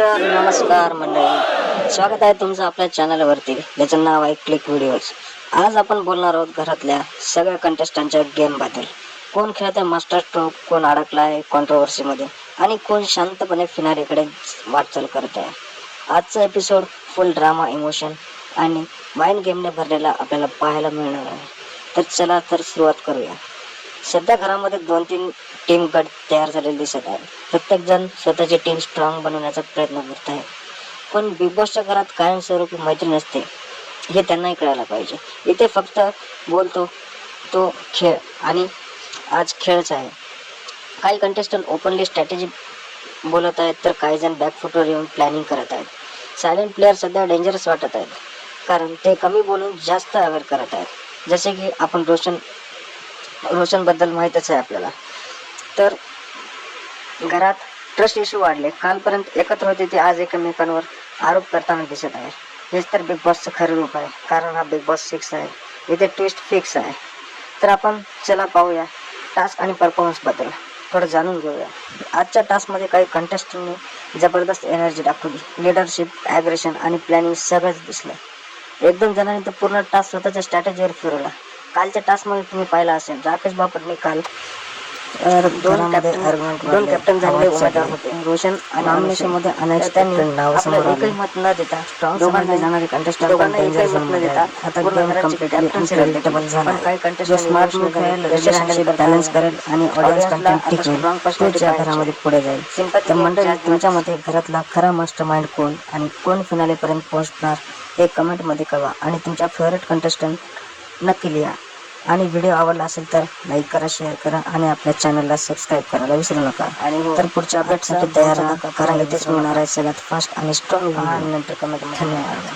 तर नमस्कार मंडळी, स्वागत आहे तुमचं आपल्या चॅनलवरती ज्याचं नाव आहे क्लिक व्हिडिओज. आज आपण बोलणार आहोत घरातल्या सगळ्या कंटेस्टंटच्या गेमबद्दल. कोण खेळत आहे मास्टर स्ट्रोक, कोण अडकला आहे कॉन्ट्रोवर्सीमध्ये आणि कोण शांतपणे फिनालेकडे वाटचाल करत आहे. आजचा एपिसोड फुल ड्रामा, इमोशन आणि माइंड गेमने भरलेला आपल्याला पाहायला मिळणार आहे. तर चला तर सुरुवात करूया. सध्या घरामध्ये 2-3 टीम गट तयार झालेले दिसत आहे. प्रत्येक जण स्वतःची टीम स्ट्रॉंग बनवण्याचा प्रयत्न करत आहे. पण बिग बॉसच्या घरात कायमस्वरूपी मैत्री नसते हे त्यांनाही कळायला पाहिजे. इथे फक्त बोलतो तो खेळ आणि आज खेळच आहे. काही कंटेस्टंट ओपनली स्ट्रॅटेजी बोलत आहेत तर काही जण बॅकफुटवर येऊन प्लॅनिंग करत आहेत. सायलेंट प्लेयर सध्या डेंजरस वाटत आहेत कारण ते कमी बोलून जास्त अवेअर करत आहेत. जसे की आपण रोशनबद्दल माहीतच आहे आपल्याला. तर घरात ट्रस्ट इश्यू वाढले. कालपर्यंत एकत्र होते ते आज एकमेकांवर आरोप करताना दिसत आहे. हेच तर बिग बॉसचं खरं रूप आहे, कारण हा बिग बॉस 6 आहे. इथे ट्विस्ट फिक्स आहे. तर आपण चला पाहूया टास्क आणि परफॉर्मन्सबद्दल थोडं जाणून घेऊया. आजच्या टास्कमध्ये काही कंटेस्टंटनी जबरदस्त एनर्जी दाखवली. लिडरशिप, ॲग्रेशन आणि प्लॅनिंग सगळंच दिसलं. 1-2 जणांनी तर पूर्ण टास्क स्वतःच्या स्ट्रॅटेजीवर फिरवला. कालच्या टास्कमध्ये तुम्ही पाहिला असेल, राकेश बापटने काल दोन कॅप्टन झालेले उमेदवार होते, रोशन आणि नॉमिनेशनमध्ये आणायचे. त्यांनी आपलं एकही मत न देता दोघांना जाणारे कंटेस्टंट दोघांना एकही मत न देता पूर्ण घराची कॅप्टन्सी रद्द केली. पण काही कंटेस्टंट स्मार्ट मूव्ह करेल, रिलेशनशिप बॅलन्स करेल आणि ऑडियन्स कंटेंट टिकवेल, तोच या घरामध्ये पुढे जाईल. तर मंडळी, तुमच्या मते घरातला खरा मास्टर माइंड कोण आणि कोण फिनालेपर्यंत पोहोचणार हे कमेंटमध्ये कळवा. आणि तुमच्या फेवरेट कंटेस्टंट नक्की लिहा. आणि व्हिडिओ आवडला असेल तर लाईक करा, शेअर करा आणि आपल्या चॅनलला सबस्क्राईब करायला विसरू नका. आणि तर पुढच्या अपडेटसाठी तयार राहा, कारण इथेच मिळणार आहे सगळ्यात फास्ट आणि स्ट्रॉंग. आणि नंतर कमेंट. धन्यवाद.